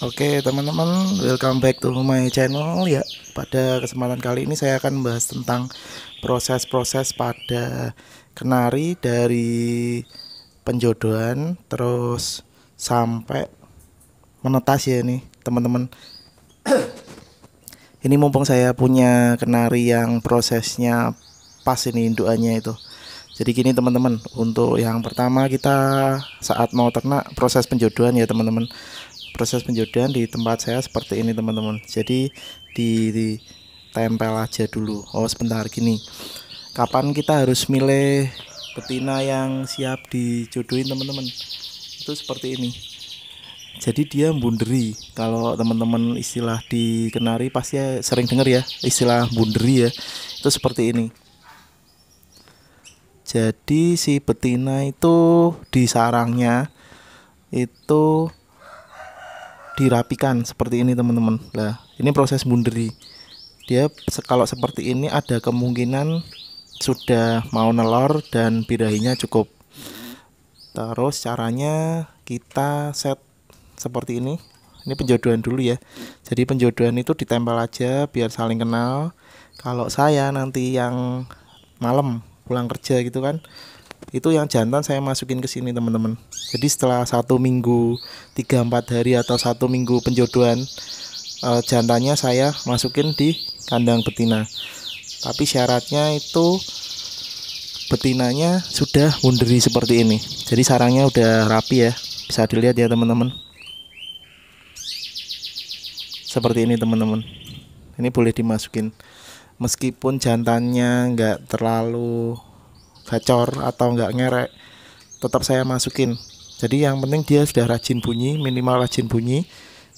Oke teman-teman, welcome back to my channel ya. Pada kesempatan kali ini saya akan membahas tentang proses-proses pada kenari dari penjodohan terus sampai menetas ya ini teman-teman. Ini mumpung saya punya kenari yang prosesnya pas ini indukannya itu. Jadi gini teman-teman, untuk yang pertama kita saat mau ternak proses penjodohan ya teman-teman. Proses penjodohan di tempat saya seperti ini teman-teman. Jadi ditempel aja dulu. Oh sebentar gini. Kapan kita harus milih betina yang siap dijodohin teman-teman? Itu seperti ini. Jadi dia bunderi. Kalau teman-teman istilah di kenari pasti sering dengar ya istilah bunderi ya. Itu seperti ini. Jadi si betina itu di sarangnya itu dirapikan seperti ini teman-teman. Nah ini proses bunderi. Dia kalau seperti ini ada kemungkinan sudah mau nelor dan birahinya cukup. Terus caranya kita set seperti ini. Ini penjodohan dulu ya. Jadi penjodohan itu ditempel aja biar saling kenal. Kalau saya nanti yang malam pulang kerja gitu kan, itu yang jantan saya masukin ke sini teman-teman. Jadi setelah 1 minggu 3-4 hari atau 1 minggu penjodohan, jantannya saya masukin di kandang betina. Tapi syaratnya itu betinanya sudah bunderi seperti ini. Jadi sarangnya udah rapi ya, bisa dilihat ya teman-teman. Seperti ini teman-teman. Ini boleh dimasukin. Meskipun jantannya nggak terlalu gacor atau nggak ngerek, tetap saya masukin. Jadi yang penting dia sudah rajin bunyi, minimal rajin bunyi,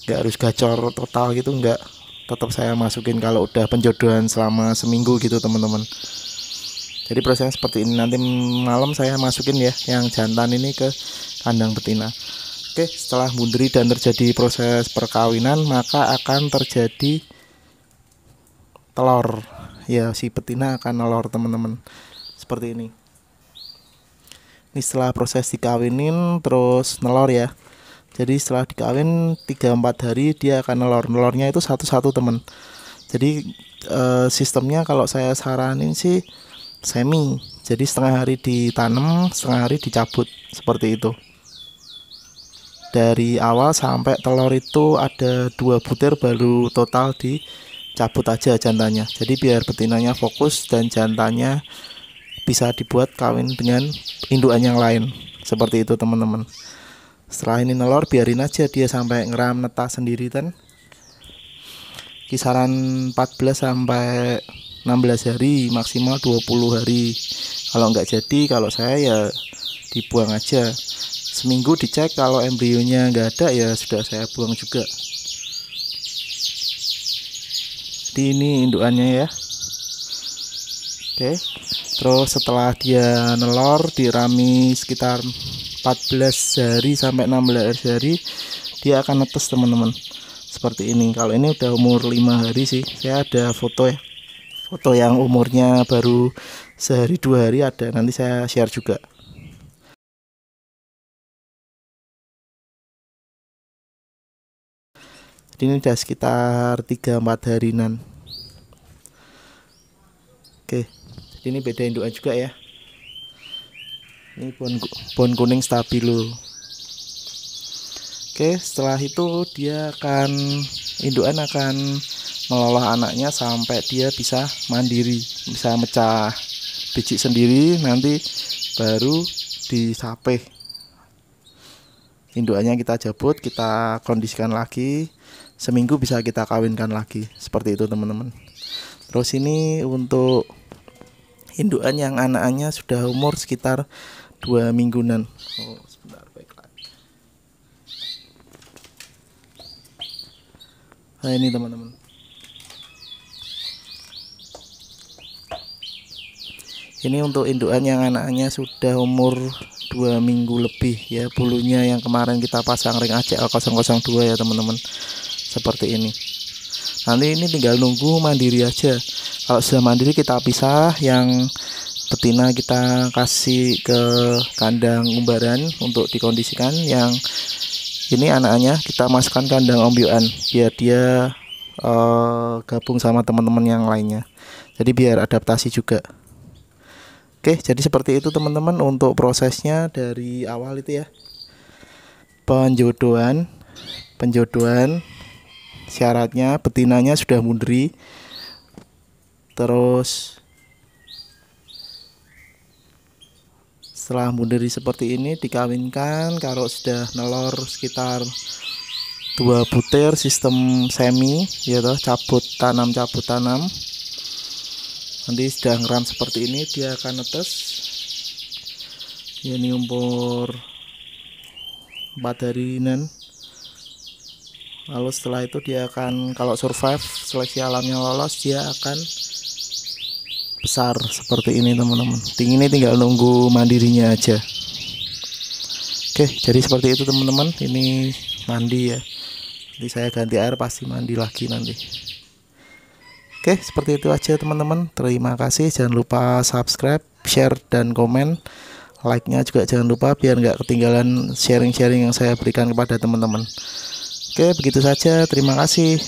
nggak harus gacor total gitu, nggak. Tetap saya masukin kalau udah penjodohan selama seminggu gitu teman-teman. Jadi prosesnya seperti ini. Nanti malam saya masukin ya yang jantan ini ke kandang betina. Oke, setelah bunderi dan terjadi proses perkawinan, maka akan terjadi telur ya, si betina akan nelor teman-teman seperti ini. Ini setelah proses dikawinin terus nelor ya. Jadi setelah dikawin 3-4 hari dia akan nelor. Nelornya itu satu-satu teman. Jadi sistemnya kalau saya saranin sih semi. Jadi setengah hari ditanam, setengah hari dicabut seperti itu. Dari awal sampai telur itu ada 2 butir baru total dicabut aja jantannya. Jadi biar betinanya fokus dan jantannya bisa dibuat kawin dengan indukan yang lain. Seperti itu teman-teman. Setelah ini nelor biarin aja dia sampai ngeram netas sendiri kan. Kisaran 14 sampai 16 hari, maksimal 20 hari. Kalau nggak jadi, kalau saya ya dibuang aja. Seminggu dicek, kalau embrionya nggak ada ya sudah saya buang juga. Jadi ini indukannya ya. Oke. Terus setelah dia nelor dirami sekitar 14 hari sampai 16 hari dia akan netes teman-teman. Seperti ini. Kalau ini udah umur 5 hari sih. Saya ada foto ya. Foto yang umurnya baru sehari 2 hari ada. Nanti saya share juga. Ini udah sekitar 3-4 harian. Oke. Ini beda indukan juga ya. Ini pohon kuning stabilo. Oke, setelah itu dia indukan akan meloloh anaknya sampai dia bisa mandiri, bisa mecah biji sendiri, nanti baru disapih. Indukannya kita jabut, kita kondisikan lagi, seminggu bisa kita kawinkan lagi. Seperti itu teman-teman. Terus ini untuk indukan yang anak-anaknya sudah umur sekitar 2 mingguan. Oh, sebentar, baiklah. Nah ini teman-teman. Ini untuk indukan yang anak-anaknya sudah umur 2 minggu lebih ya. Bulunya yang kemarin kita pasang ring ACL 002 ya teman-teman. Seperti ini. Nanti ini tinggal nunggu mandiri aja. Kalau sudah mandiri kita pisah, yang betina kita kasih ke kandang umbaran untuk dikondisikan, yang Ini anak-anaknya kita masukkan kandang ombyokan biar dia gabung sama teman-teman yang lainnya. Jadi biar adaptasi juga. Oke, jadi seperti itu teman-teman untuk prosesnya dari awal itu ya. Penjodohan syaratnya betinanya sudah munderi. Terus setelah munderi seperti ini dikawinkan kalau sudah nelor sekitar 2 butir sistem semi ya toh, cabut tanam. Nanti sudah ngeram seperti ini dia akan netes. Ini umur 4 harian. Lalu setelah itu dia akan, kalau survive seleksi alamnya lolos, dia akan besar seperti ini teman-teman. Ini tinggal nunggu mandirinya aja. Oke, jadi seperti itu teman-teman. Ini mandi ya. Nanti saya ganti air, pasti mandi lagi nanti. Oke, seperti itu aja teman-teman. Terima kasih. Jangan lupa subscribe, share, dan komen. Like-nya juga jangan lupa biar nggak ketinggalan sharing-sharing yang saya berikan kepada teman-teman. Oke, begitu saja. Terima kasih.